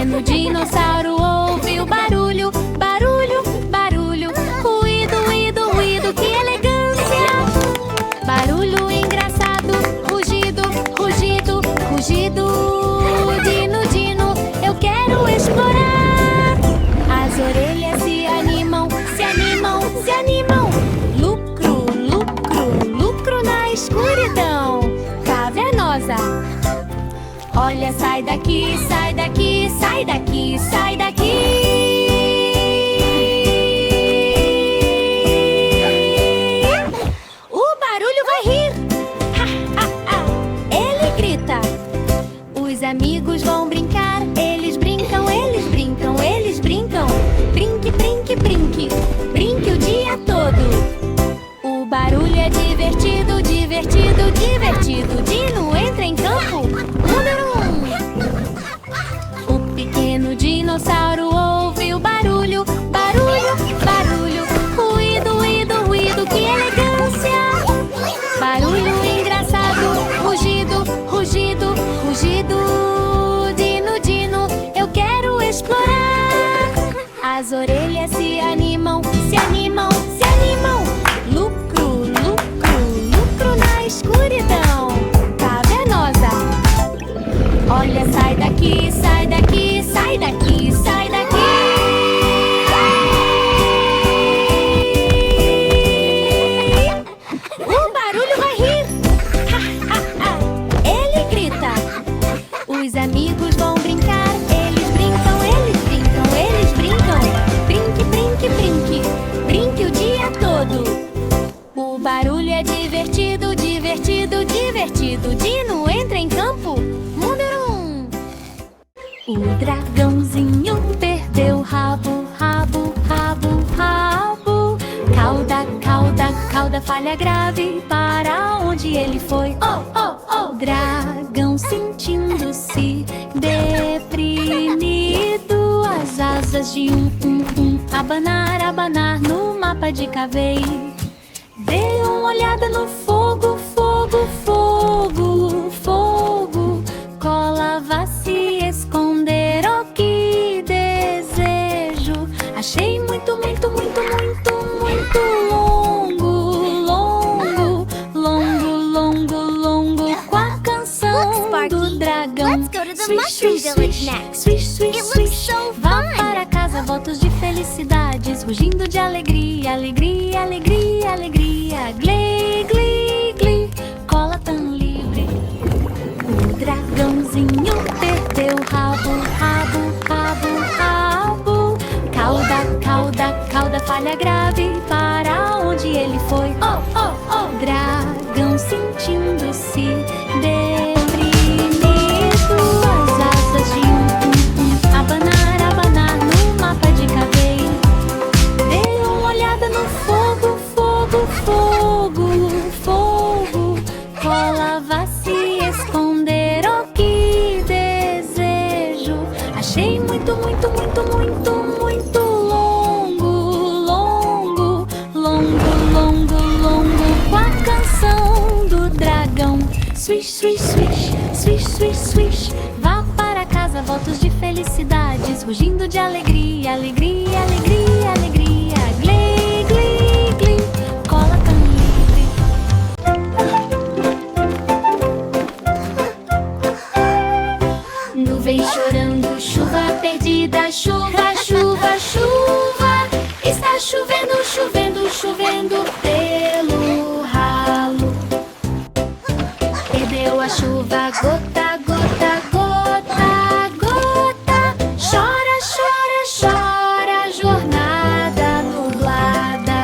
pequeno dinossauro ouve o barulho, barulho, barulho. Ruído, ruído, ruído, que elegância! Barulho engraçado, rugido, rugido, rugido. Dino, Dino, eu quero explorar. As orelhas se animam, se animam, se animam. Lucro, lucro, lucro na escuridão cavernosa. Olha, sai daqui, sai daqui, sai daqui, sai daqui. O barulho vai rir. Ha, ha, ha. Ele grita. Os amigos vão brincar. Eles brincam, eles brincam, eles brincam. Brinque, brinque, brinque, brinque o dia todo. O barulho é divertido, divertido, divertido. Dino entra em campo. Número 1. O pequeno dinossauro ouve o barulho, barulho, barulho. Ruído, ruído, ruído, que elegância! Barulho engraçado, rugido, rugido, rugido. Dino, Dino, eu quero explorar. As orelhas se animam, se animam, se animam. Lucro, lucro, lucro na escuridão cavernosa. Olha, sai daqui, sai daqui, sai daqui, sai daqui. O barulho vai rir. Ha, ha, ha. Ele grita. Os amigos vão brincar. Eles brincam, eles brincam, eles brincam. Brinque, brinque, brinque, brinque o dia todo. O barulho é divertido, divertido, divertido. Dino entra em campo. Número 1. O dragãozinho perdeu rabo, rabo, rabo, rabo. Cauda, cauda, cauda, falha grave. Para onde ele foi? Oh, oh, oh. Dragão sentindo-se deprimido. As asas de abanar, abanar no mapa de Cavei. Dê uma olhada no fogo, fogo, fogo, fogo. Cola vá se esconder, oh que desejo. Achei muito, muito, muito, muito, muito longo, longo, longo, longo, longo. Com a canção do dragão. Let's go to the mushroom village next. Swish, swish, It looks swish. so Vá fun. para casa, votos de felicidades, rugindo de alegria, alegria, alegria, alegria. Glee, glee, glee, cola tão livre. O dragãozinho perdeu rabo, rabo, rabo, rabo. Cauda, cauda, cauda, falha grave. Para onde ele foi? Oh, oh, oh. Dragão sentindo-se deprimido. As asas de abanar, abanar no mapa de Cavei. Dê uma olhada no fogo, fogo, fogo, fogo. Cola vá se esconder, oh que desejo. Achei muito, muito, muito, muito, muito longo, longo, longo, longo, longo. Com a canção do dragão. Swish, swish, swish, swish, swish, swish. Vá para casa, votos de felicidades, rugindo de alegria, alegria, alegria, alegria. Glee, glee, glee, cola tão livre. Nuvem chorando, chuva perdida, chuva, chuva, chuva. Está chovendo, chovendo, chovendo pelo ralo. Perdeu a chuva, gota, gota, gota, gota. Chora, chora, chora, jornada nublada.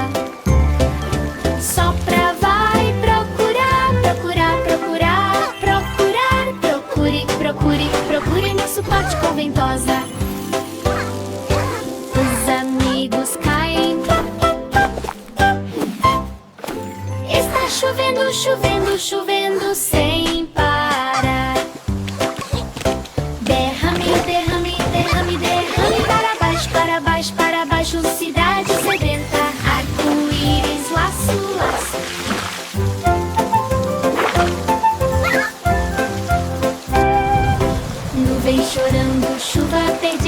Sopra, vai procurar, procurar, procurar, procurar. Procure, procure, procure no suporte com ventosa. Os amigos caem. Está chovendo, chovendo, chovendo sem parar. Derrame, derrame, derrame, derrame. Para baixo, para baixo, para baixo. Cidade sedenta. Arco-íris, laço, laço. Nuvem chorando, chuva perdida.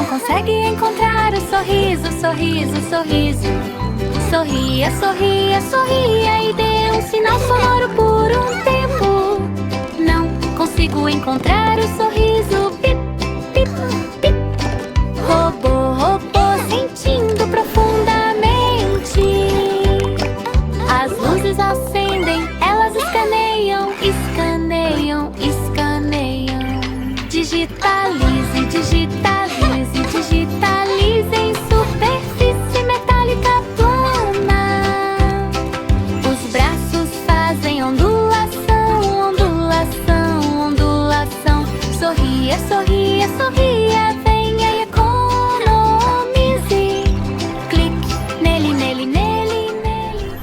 não consegue encontrar o sorriso, sorriso, sorriso. Sorria, sorria, sorria e dê um sinal sonoro por um tempo. Não consigo encontrar o sorriso. Pip, pip, pip. Robô, robô, sentindo profundamente. As luzes acendem, elas escaneiam, escaneiam, escaneiam. Digitalize, digitalize, digitalize em superfície metálica plana. Os braços fazem ondulação, ondulação, ondulação. Sorria, sorria, sorria, venha e economize. Clique nele, nele, nele, nele.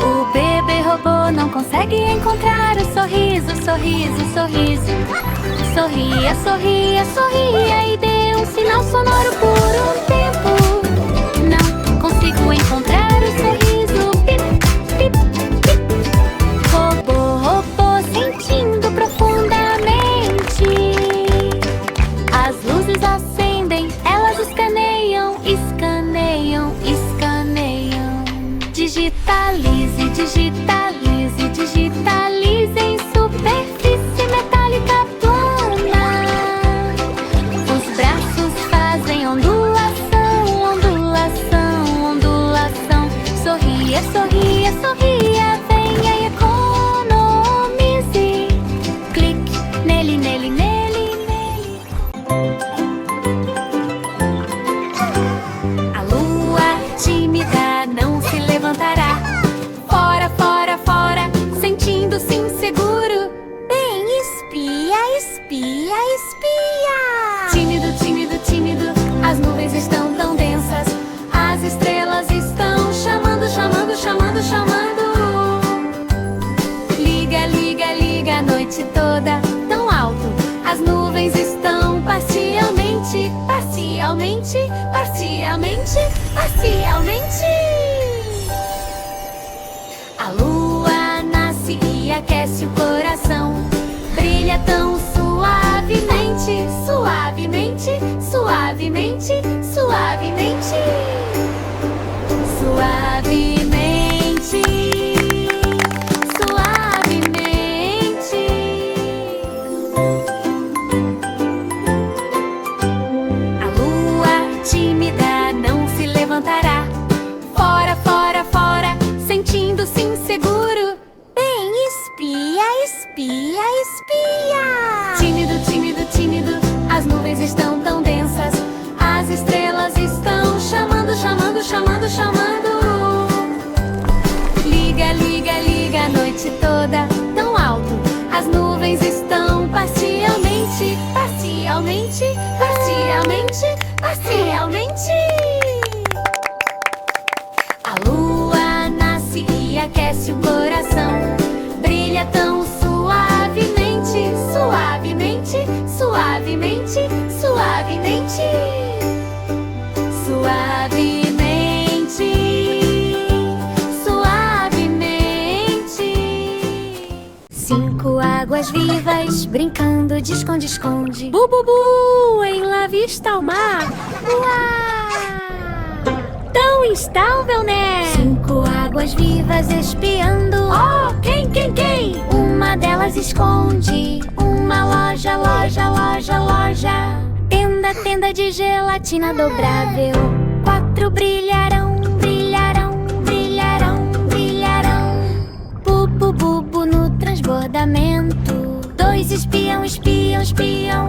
O bebê robô não consegue encontrar o sorriso, sorriso, sorriso. Sorria, sorria, sorria e dê um sinal sonoro por um tempo. Não consigo encontrar o sorriso. Pip, pip, pip. Robô, robô, sentindo profundamente. As luzes acendem, elas escaneiam, escaneiam, escaneiam. Digitalize, digitalize, digitalize em superfície metálica plana. Os braços fazem ondulação, ondulação, ondulação. Sorria, sorria, sorria, venha e economize. Clique nele, nele, nele, nele. A lua tímida não se levantará. Fora, fora, fora, sentindo-se inseguro. Bem, espia, espia, espia. Tímido, tímido, tímido, as nuvens estão tão densas. As estrelas estão chamando, chamando, chamando, chamando. Liga, liga, liga a noite toda, tão alto. As nuvens estão parcialmente, parcialmente, parcialmente, parcialmente. A lua nasce e aquece o coração. Brilha tão suavemente, suavemente, suavemente, suavemente. Suavemente, suavemente. A lua tímida não se levantará. Fora, fora, fora, sentindo-se inseguro. Bem, espia, espia, espia. Tímido, tímido, tímido, as nuvens estão tão densas. As estrelas estão chamando, chamando, chamando, chamando. Liga, liga, liga a noite toda, tão alto. As nuvens estão parcialmente, parcialmente, parcialmente, parcialmente. A lua nasce e aquece o coração. Brilha tão suavemente, suavemente, suavemente, suavemente. Suavemente, suavemente. 5 águas vivas brincando de esconde-esconde. Bu, bu, bu, em La Vista ao mar. Uau! Tão instável, né? 5 águas vivas espiando. Oh, quem, quem, quem? Uma delas esconde uma loja, loja, loja, loja. Tenda, tenda de gelatina dobrável. 4 brilharão, brilharão, brilharão, brilharão. Bubu, bubu no transbordamento. 2 espiam, espiam, espiam.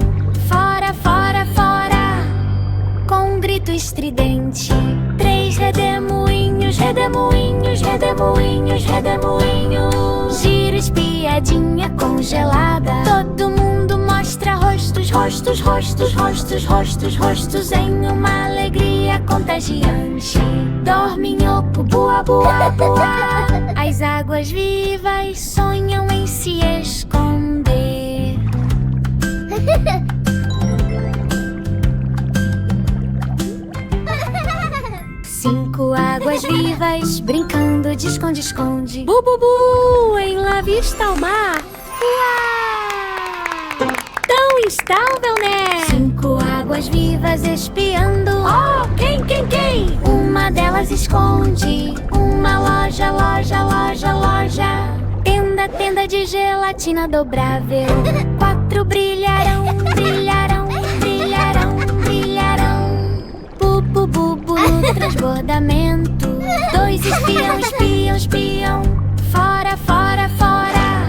Fora, fora, fora. Com um grito estridente. 3 redemoinhos, redemoinhos, redemoinhos, redemoinhos. Gira espiadinha congelada. Todo mundo mostra rostos, rostos, rostos, rostos, rostos, rostos em uma alegria contagiante. Dorme em oco, boa, boa, boa. As águas vivas sonham em se esconder. 5 águas vivas brincando de esconde-esconde. Bu, bu, bu, em La Vista ao mar. Uau! está o Belné? 5 águas vivas espiando. Oh, quem? Uma delas esconde uma loja, loja, loja, loja. Tenda, tenda de gelatina dobrável. 4 brilharão, brilharão, brilharão, brilharão. Bubu, bubu no transbordamento. 2 espiam, espiam, espiam. Fora, fora, fora.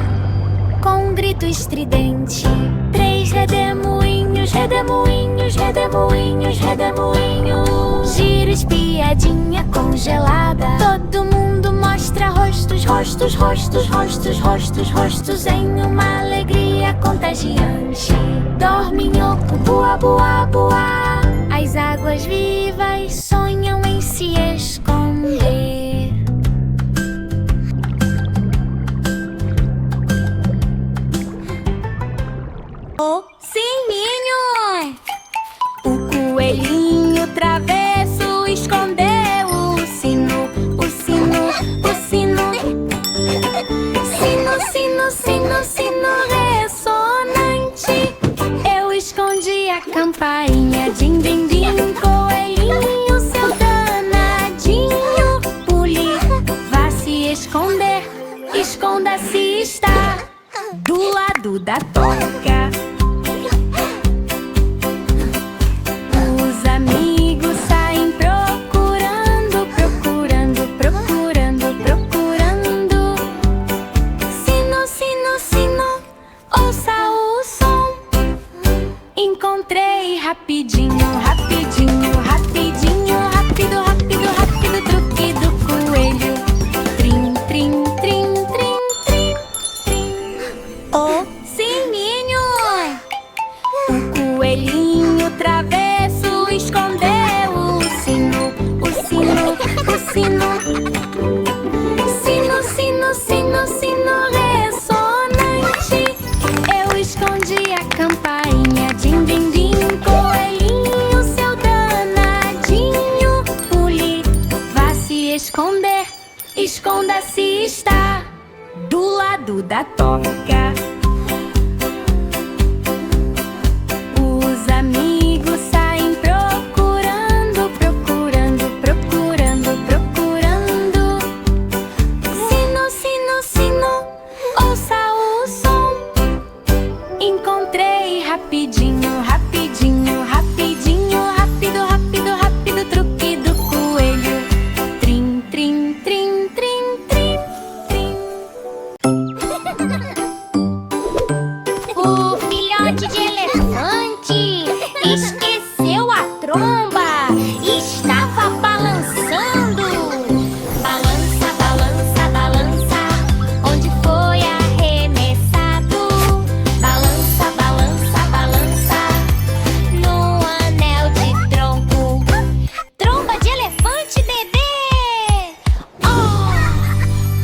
Com um grito estridente. 3 redemoinhos, redemoinhos, redemoinhos, redemoinhos. Gira espiadinha congelada. Todo mundo mostra rostos, rostos, rostos, rostos, rostos, rostos em uma alegria contagiante. Dorminhoco, boa, boa, boa. As águas vivas sonham em se esconder. O sininho! O coelhinho travesso escondeu o sino, o sino, o sino. Sino, sino, sino, sino ressonante. Eu escondi a campainha, din, din, din. Coelhinho, seu danadinho. Pule, vá se esconder. Esconda-se, está do lado da toca. Os amigos saem procurando, procurando, procurando, procurando. Sino, sino, sino, ouça o som. Encontrei rapidinho, rapidinho, rapidinho, rápido, rápido, rápido, truque do coelho. Trim, trim, trim, trim, trim, trim. O sininho! O coelhinho travesso escondeu o sino, o sino, o sino. Sino, sino, sino, sino ressonante. Eu escondi a campainha, din, din, din. Coelhinho, seu danadinho. Pule, vá se esconder. Esconda-se, está do lado da toca. Os amigos saem procurando, procurando, procurando, procurando. Sino, sino, sino, ouça o som. Encontrei rapidinho, rapidinho, rapidinho, rápido, rápido, rápido, truque do coelho. Trim, trim, trim, trim, trim, trim. O filhote de elefante esqueceu a tromba e estava balançando. Balança, balança, balança, onde foi arremessado. Balança, balança, balança, no anel de tronco. Tromba de elefante, bebê! Oh!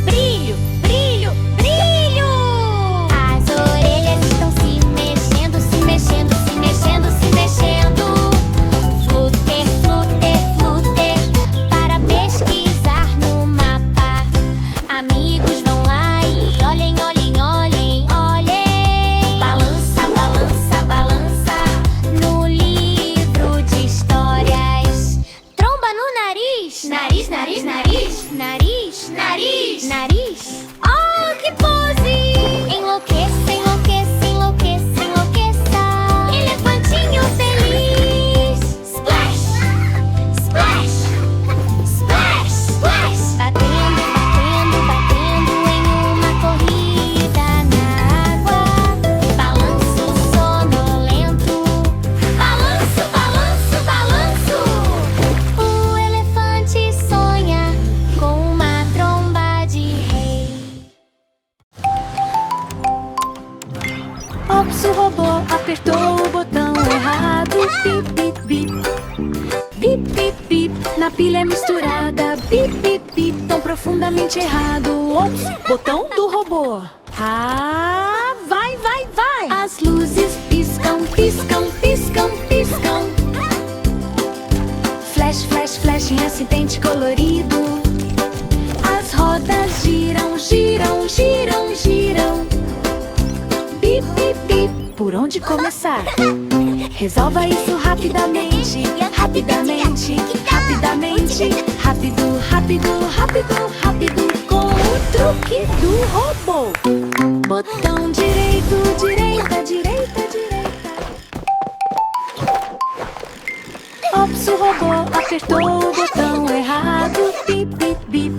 Brilho, brilho, brilho! As orelhas estão se mexendo, se mexendo, se mexendo, se mexendo. Fluter, fluter, fluter, para pesquisar no mapa. Amigos vão lá e olhem, olhem, olhem, olhem. Balança, balança, balança, no livro de histórias. Tromba no nariz, nariz, nariz, nariz, nariz, nariz, nariz. Oh, que pose! Enlouqueça, enlouqueça, enlouqueça, enlouqueça. Elefantinho feliz. Splash, splash, splash, splash. Batendo, batendo, batendo em uma corrida na água. Balanço sonolento. Balanço, balanço, balanço. O elefante sonha com uma tromba de rei. Ops, o robô apertou o botão errado. Bip, bip, bip. Bip, bip, bip. Na pilha misturada. Bip, bip, bip. Tão profundamente errado. Ops, botão do robô. Ah, vai, vai, vai. As luzes piscam, piscam, piscam, piscam. Flash, flash, flash em acidente colorido. As rodas giram, giram, giram, giram. Bip, bip, bip. Por por onde começar? Resolva isso rapidamente, rapidamente, rapidamente. Rápido, rápido, rápido, rápido. Com o truque do robô. Botão direito, direita, direita, direita. Ops, o robô apertou o botão errado. Bip, bip, bip.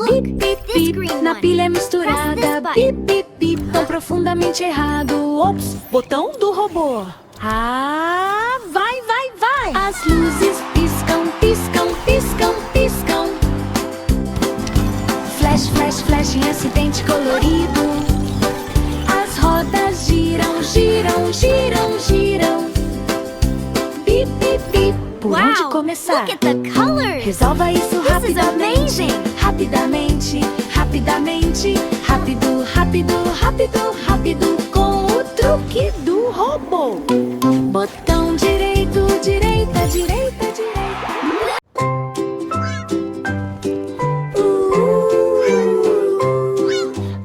Bip, bip, bip. Na pilha misturada. Bip, bip, bip. Tão profundamente errado. Ops, botão do robô. Ah, vai, vai, vai. As luzes piscam, piscam, piscam, piscam. Flash, flash, flash em acidente colorido. As rodas giram, giram, giram, giram. Bip, bip, bip. Por onde começar? Look at the colors. Resolva isso This is rapidamente. amazing. Rapidamente, rapidamente. Rápido, rápido, rápido, rápido. Com o truque do robô. Botão direito, direita, direita, direita.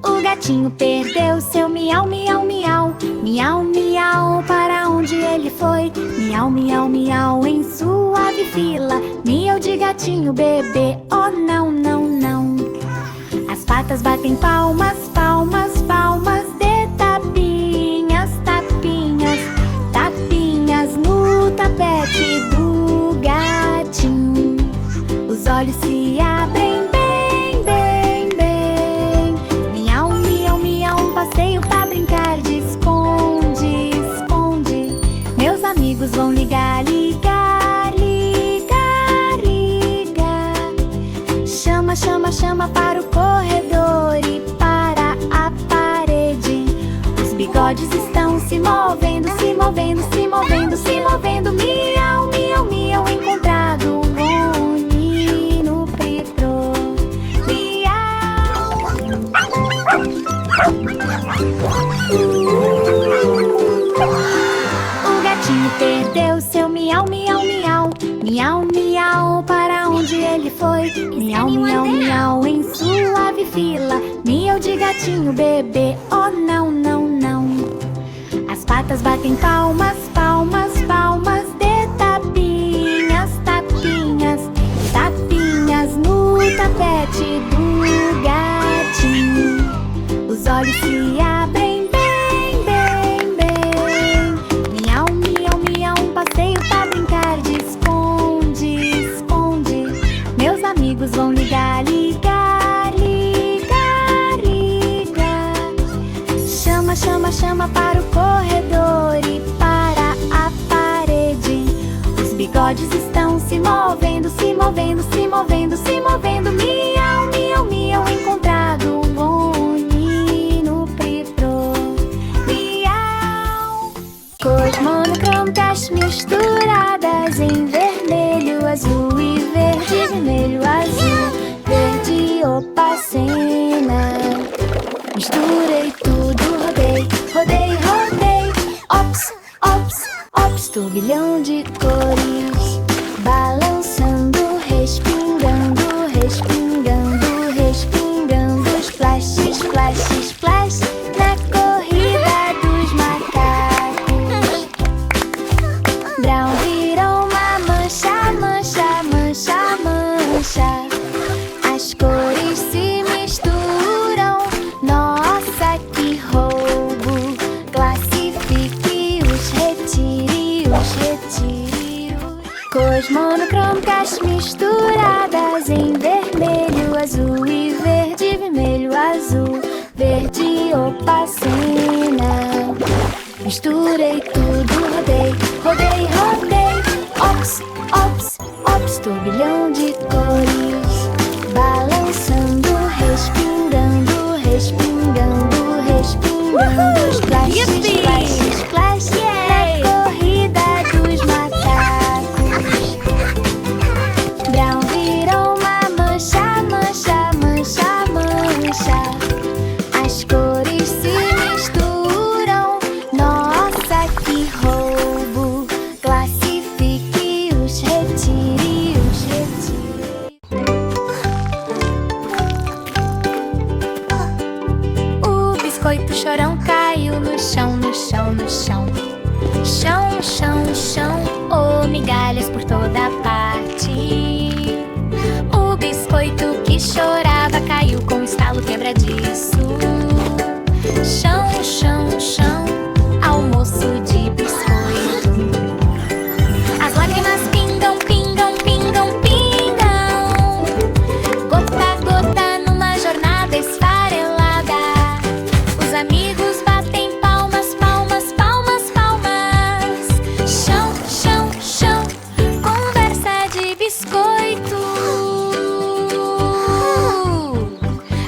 O gatinho perdeu seu miau, miau, miau. Miau, miau, para onde ele foi? Miau, miau, miau, em suave fila. Miau de gatinho bebê, oh não, não, não. As patas batem palmas, palmas, palmas. De tapinhas, tapinhas, tapinhas no tapete do gatinho. Os olhos se abrem bem, bem, bem. Miau, miau, miau, um passeio pra brincar de esconde, esconde. Meus amigos vão ligar, ligar, ligar, ligar. Chama, chama, chama para o corredor e para a parede. Os bigodes estão se movendo, se movendo, se movendo, se movendo. Miau, miau, miau, encontrado um menino preto. Miau. O gatinho perdeu seu miau, miau, miau. Miau, miau, para onde ele foi? Miau, miau, miau, em suave fila. Miau de gatinho bebê, oh não, não, não. As patas batem palmas, palmas, palmas. De tapinhas, tapinhas, tapinhas no tapete do gatinho. Os olhos se abrem bem, bem, bem. Miau, miau, miau, um passeio pra brincar de esconde, esconde. Meus amigos vão ligar, ligar, ligar, ligar. Chama, chama, chama para o corredor e para a parede. Os bigodes estão se movendo, se movendo, se movendo, se movendo. Miau, miau, miau, encontrado um menino preto. Miau. Cores monocrômicas misturadas em vermelho, azul e verde, vermelho, azul, verde, opacena. Misturei tudo, rodei, rodei, rodei. Ops, ops, ops, turbilhão de cores. Balançando, respingando, respingando, respingando. Splash, splash, splash. Na corrida dos macacos. Brown virou uma mancha, mancha, mancha, mancha. As cores se misturam. Nossa, que roubo. Classifique os, retire os, retire os. Cores monocrômicas misturadas em vermelho, azul e verde, vermelho, azul, verde, opacena. Misturei tudo, rodei, rodei, rodei. Ops, ops, ops, turbilhão de cores. Balançando, respingando, respingando, respingando. Splash, splash, splash. Na corrida dos macacos. Brown virou uma mancha, mancha, mancha, mancha. As cores se misturam. Nossa, que roubo. Classifique os, retire os, retire. O biscoito chorão caiu no chão, no chão, no chão. Chão, chão, chão, oh, migalhas por toda parte. O biscoito que chorava caiu com um estalo quebradiço. Chão, chão, chão, almoço de biscoito. As lágrimas pingam, pingam, pingam, pingam. Gota a gota numa jornada esfarelada. Os amigos batem palmas, palmas, palmas, palmas. Chão, chão, chão, conversa de biscoito.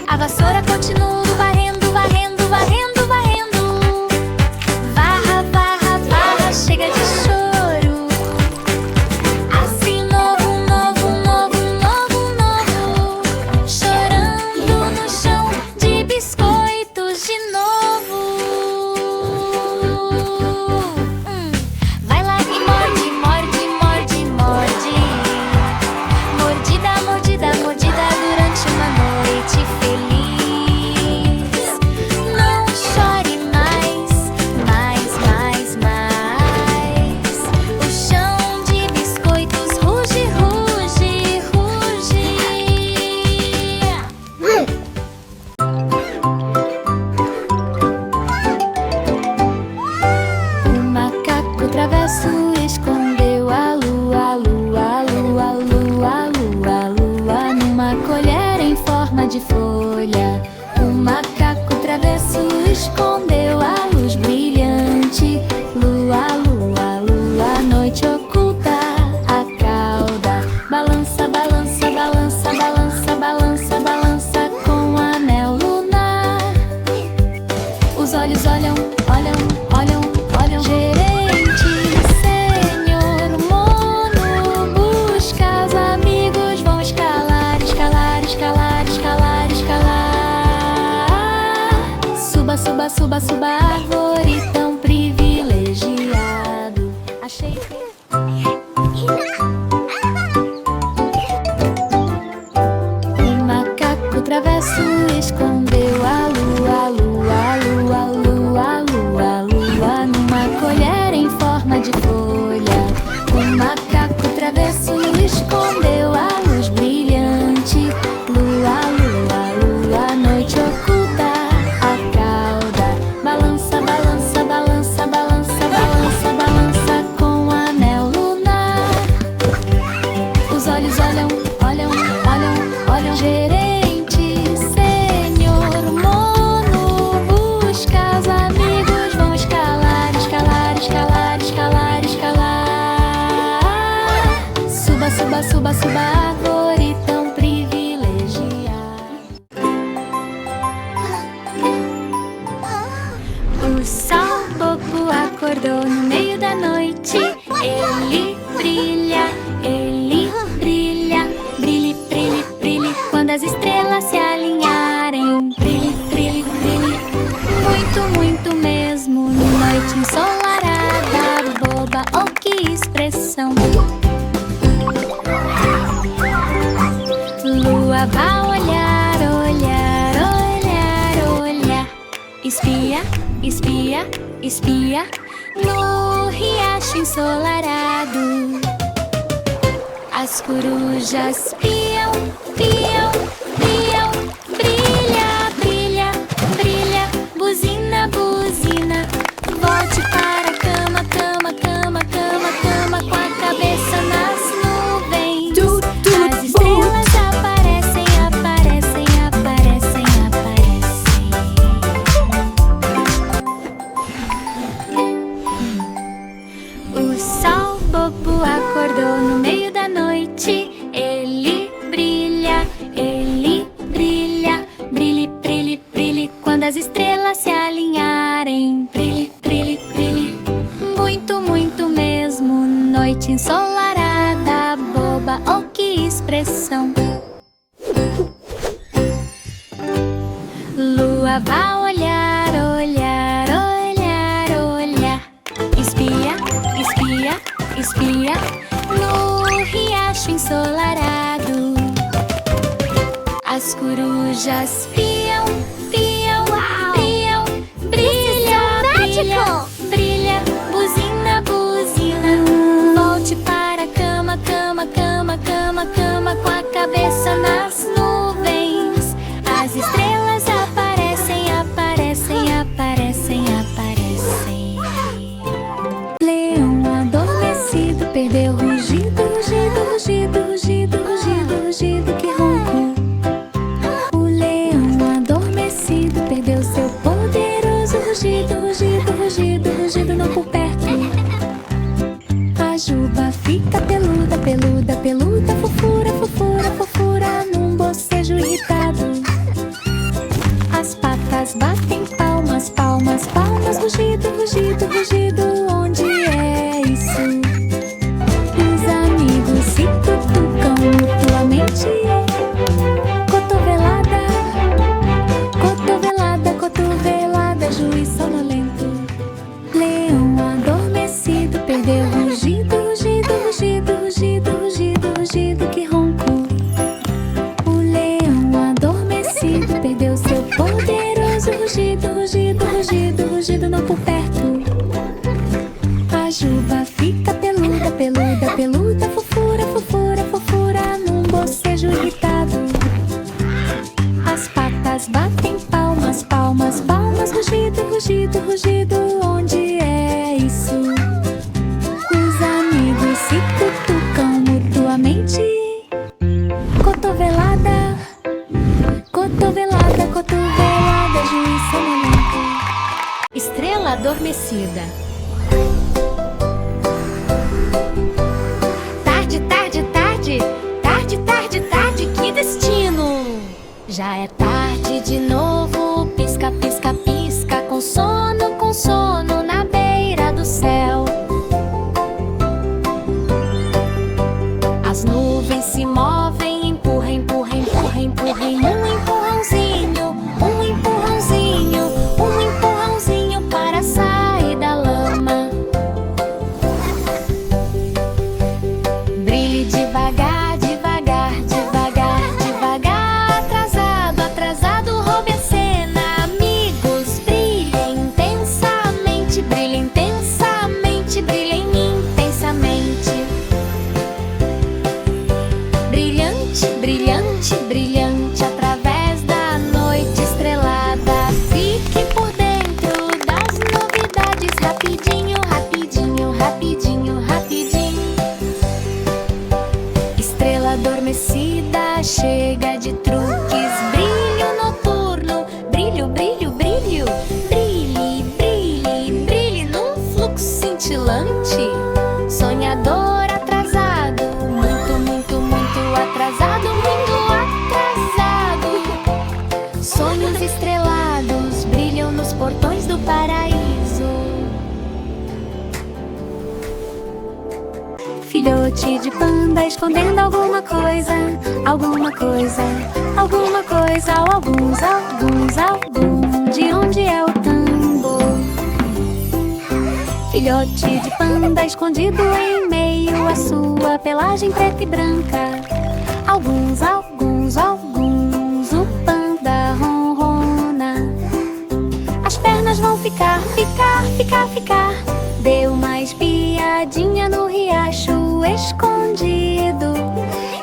A vassoura continua varrendo, varrendo, varrendo, varrendo. Varra, varra, varra, chega de choro. Assim novo, novo, novo, novo, novo. Chorando no chão de biscoitos de novo. Vai lá e morde, morde, morde, morde. Mordida, mordida, mordida durante uma noite feliz. Não chore mais, mais, mais, mais. O chão de biscoitos ruge, ruge, ruge. O macaco travesso escondeu a lua, a lua, a lua, a lua, a lua, a lua numa colher em forma de folha. O macaco travesso escondeu a luz brilhante. Lua, lua, lua, noite oculta a cauda. Balança, balança, balança, balança, balança, balança com o anel lunar. Os olhos olham, olham, olham, olham. Gerente, senhor mono, busca os amigos, vão escalar, escalar, escalar, escalar, escalar. Suba, suba, suba, suba a árvore tão privilegiado. Achei que... O macaco travesso escondeu a lua, a lua, a lua, a lua, a lua, a lua numa colher em forma de folha. O macaco travesso escondeu a luz brilhante. Lua, lua, lua, noite oculta a cauda. Balança, balança, balança, balança, balança, balança com o anel lunar. Os olhos olham, olham, olham, olham. Gerente, senhor mono, busca os amigos, vão escalar, escalar, escalar, escalar, escalar. Suba, suba, suba, suba a árvore tão privilegiada. O sol bobo acordou no meio da noite. Ele brilha, brilhe, brilhe, brilhe. Quando as estrelas se alinharem, brilhe, brilhe, brilhe. Muito, muito mesmo. Noite ensolarada, boba, oh que expressão. Lua vai olhar, olhar, olhar, olhar. Espia, espia, espia no riacho ensolarado. As corujas piam, piam, piam. Brilha, brilha, brilha. Buzina, buzina. Volte para a cama, cama, cama, cama, cama. Com a cabeça nas nuvens. As estrelas aparecem, aparecem, aparecem, aparecem. O sol bobo acordou no meio da noite. Ele brilha, brilhe, brilhe, brilhe. Quando as estrelas se alinharem, brilhe, brilhe, brilhe. Muito, muito mesmo. Noite ensolarada, boba, oh que expressão. Lua vai olhar, olhar, olhar, olhar. Espia, espia, espia no riacho ensolarado. As corujas piam, piam, piam. Brilha, brilha, brilha. cama, cama, com a cabeça nas nuvens. As estrelas aparecem, aparecem, aparecem, aparecem. Leão adormecido perdeu o rugido, rugido, rugido, rugido, rugido, rugido que roncou. O leão adormecido perdeu seu poderoso rugido, rugido, rugido, rugido não por perto. A juba fica peluda, peluda, peluda, fofura, fofura, fofura, num bocejo irritado. As patas batem palmas, palmas, palmas, rugido, rugido, rugido, onde é isso? Os amigos se cutucam mutuamente. Cotovelada, cotovelada, cotovelada, juiz sonolento. Leão adormecido perdeu o rugido, rugido, rugido, rugido, rugido, rugido que roncou. O leão adormecido perdeu seu poderoso rugido, rugido, rugido, rugido não por perto. A juba fica peluda, peluda, peluda, fofura, fofura, fofura, num bocejo irritado. As patas batem palmas, palmas, palmas, rugido, rugido, rugido, onde é isso? Os amigos se cutucam mutuamente. Cotovelada, cotovelada, cotovelada, juiz sonolento. Estrela adormecida. Tarde, tarde, tarde, tarde, tarde, tarde, que destino! Já é tarde de novo, pisca, pisca, pisca, com sono na beira do céu. As nuvens se movem, empurra, empurra, empurra, empurra, um empurrãozinho, um empurrãozinho, um empurrãozinho para sair da lama. Brilhe devagar, devagar, devagar, devagar, atrasado, atrasado, roube a cena. Amigos, brilhem intensamente, brilhem intensamente, brilhem intensamente. Brilhante, brilhante, brilhante, através da noite estrelada. Fique por dentro das novidades, rapidinho, rapidinho, rapidinho, rapidinho. Estrela adormecida, chega de truques, brilho noturno, brilho, brilho, brilho, brilhe, brilhe, brilhe num fluxo cintilante. Sonhador atrasado, muito, muito, muito atrasado, muito atrasado. Sonhos estrelados brilham nos portões do paraíso. Filhote de panda escondendo alguma coisa, alguma coisa, alguma coisa, ou alguns, alguns, algum. De onde é o tambor? Filhote de panda escondido em meio à sua pelagem preta e branca. Alguns, alguns, alguns, o panda ronrona. As pernas vão ficar, ficar, ficar, ficar. Deu uma espiadinha no riacho escondido.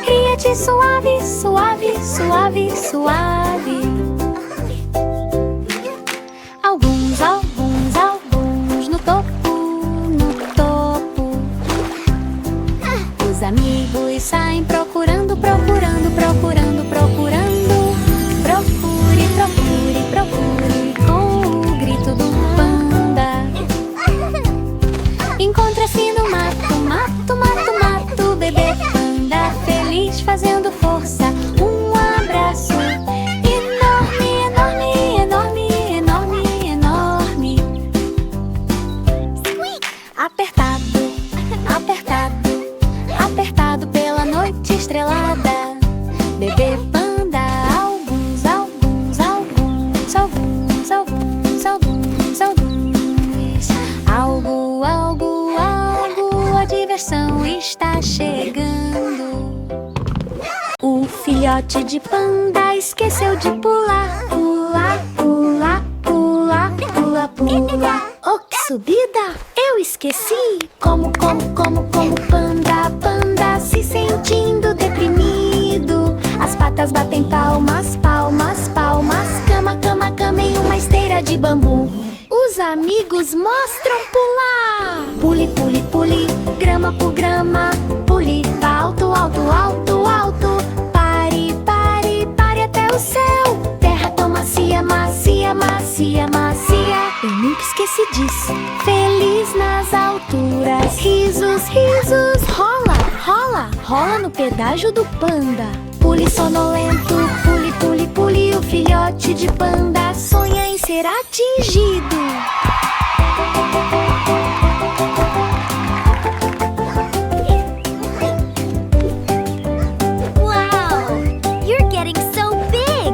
Ria-te suave, suave, suave, suave. Alguns, alguns, alguns no topo, no topo. Os amigos saem procurando, procurando, procurando, procurando. Procure, procure, procure com o grito do panda. Encontra-se no mato, mato, mato, mato, bebê panda feliz fazendo força. Um abraço enorme, enorme, enorme, enorme, enorme. Apertado, apertado, apertado pela noite estrelada. Bebê panda, alguns, alguns, alguns, alguns, alguns, alguns, alguns. Algo, algo, algo, a diversão está chegando. O filhote de panda esqueceu de pular, pular, pular, pular, pula, pula. Oh, que subida! Eu esqueci. Como panda, panda se sentindo deprimido. bambu. Os amigos mostram pular. Pule, pule, pule, grama por grama. Pule alto, alto, alto, alto. Pare, pare, pare até o céu. Terra tão macia, macia, macia, macia. Eu nunca esqueci disso. Feliz nas alturas. Risos, risos. Rola, rola, rola no pedágio do panda. Pule sonolento, pule, pule, pule. O filhote de panda sonha em ser atingido. Wow! You're getting so big!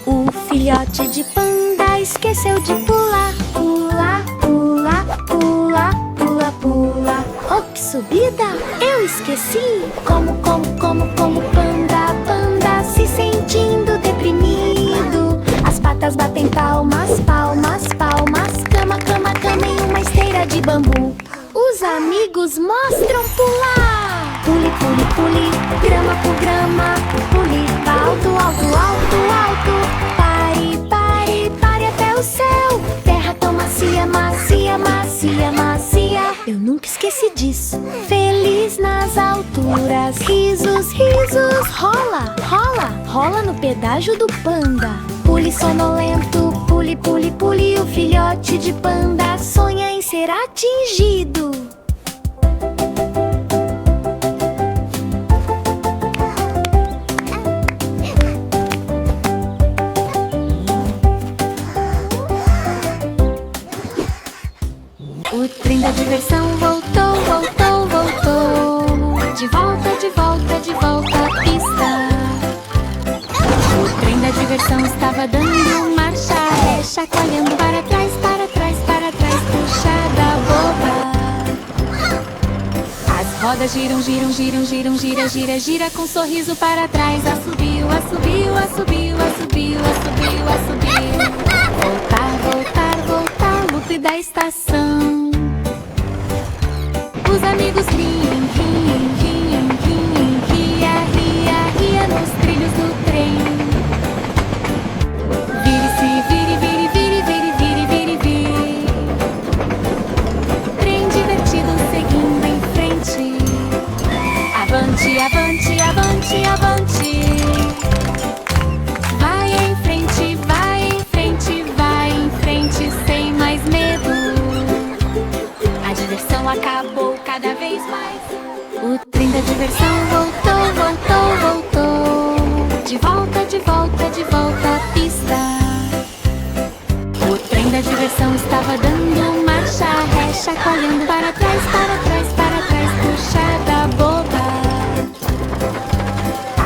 O filhote de panda esqueceu de pular. Pula, pula, pula, pula, pula. Oh, que subida! Eu esqueci. Como panda, panda se sentindo deprimido. As patas batem palmas, palmas, palmas. Cama, cama, cama em uma esteira de bambu. Os amigos mostram pular. Pule, pule, pule, grama por grama. Pule alto, alto, alto, alto. Pare, pare, pare até o céu. Terra tão macia, macia, macia, macia. Eu nunca esqueci disso. Feliz nas alturas. Risos, risos. Rola, rola, rola no pedágio do panda. Pule sonolento, pule, pule, pule. O filhote de panda sonha em ser atingido. O trem da diversão voltou, voltou, voltou. De volta, de volta, de volta à pista. O trem da diversão estava dando marcha ré, chacoalhando para trás, para trás, para trás, puxada boba. As rodas giram, giram, giram, giram, gira, gira, gira, com um sorriso para trás. Assobio, assobio, assobio, assobio, assobio, assobio. Voltar, voltar, voltar, loop da estação. Os amigos riem, riem, riem, riem. Ria, ria, ria nos trilhos do trem. Vire-se, vire, vire, vire, vire, vire, vire, vire. Trem divertido seguindo em frente. Avante, avante, avante, avante. Vai em frente, vai em frente, vai em frente sem mais medo. A diversão acabou cada vez mais. O trem da diversão voltou, voltou, voltou. De volta, de volta, de volta à pista. O trem da diversão estava dando marcha ré, chacoalhando para trás, para trás, para trás, puxada boba.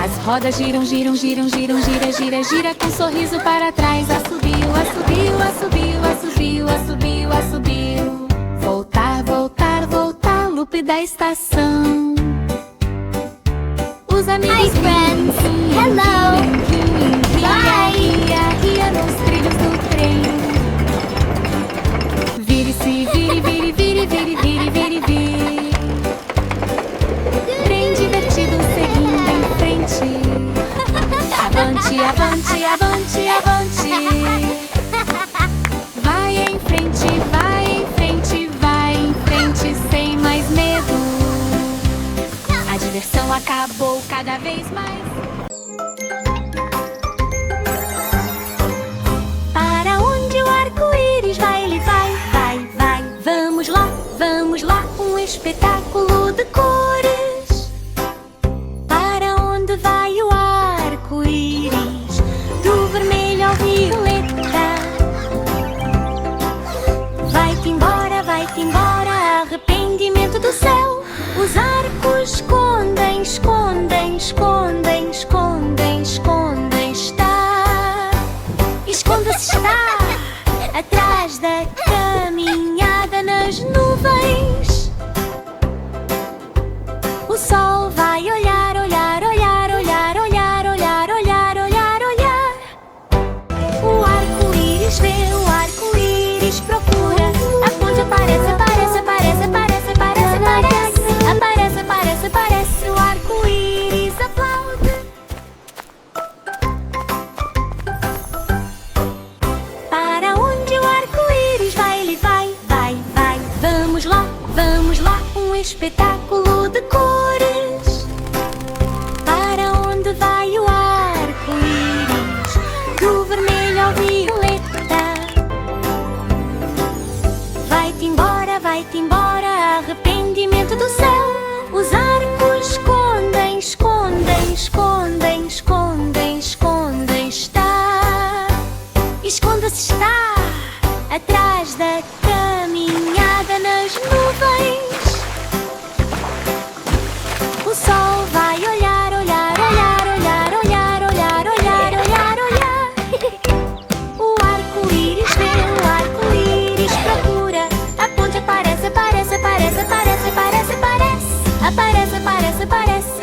As rodas giram, giram, giram, giram, gira, gira, gira, com um sorriso para trás. Assobio, assobio, assobio, assobio, assobio, assobio. Voltar, voltar, voltar, loop da estação. Os amigos Hi, friends. riem, Hello. riem, riem, Bye. ria, ria nos trilhos do trem. Vire-se, vire, vire, vire, vire, vire, vire, vire. Trem divertido seguindo em frente. Avante, avante, avante, avante. Vai em frente, vai em frente, vai em frente sem mais medo. A diversão acabou cada vez mais. Para onde o arco-íris vai, ele vai, vai, vai. Vamos lá, um espetáculo de cores. Para onde vai o arco-íris? Do vermelho ao violeta. Vai-te embora, arrependimento do céu. Os arcos escondem, escondem, escondem, escondem, escondem. Esconda-se está, atrás da caminhada nas nuvens. O sol vai olhar, olhar, olhar, olhar, olhar, olhar, olhar, olhar, olhar. O arco-íris vê, o arco-íris procura. Aonde aparece, aparece, aparece, aparece, aparece, aparece. Aparece, aparece, aparece, o arco-íris aplaude. espetáculo de cores. Para onde vai o arco-íris? Do vermelho ao violeta. Vai-te embora, arrependimento do céu. Os arcos escondem, escondem, escondem, escondem, escondem. Esconda-se está atrás da caminhada nas nuvens. O sol vai olhar, olhar, olhar, olhar, olhar, olhar, olhar, olhar, olhar. O arco-íris vê, o arco-íris procura. A ponte aparece, aparece, aparece, aparece, aparece, aparece. Aparece, aparece, aparece.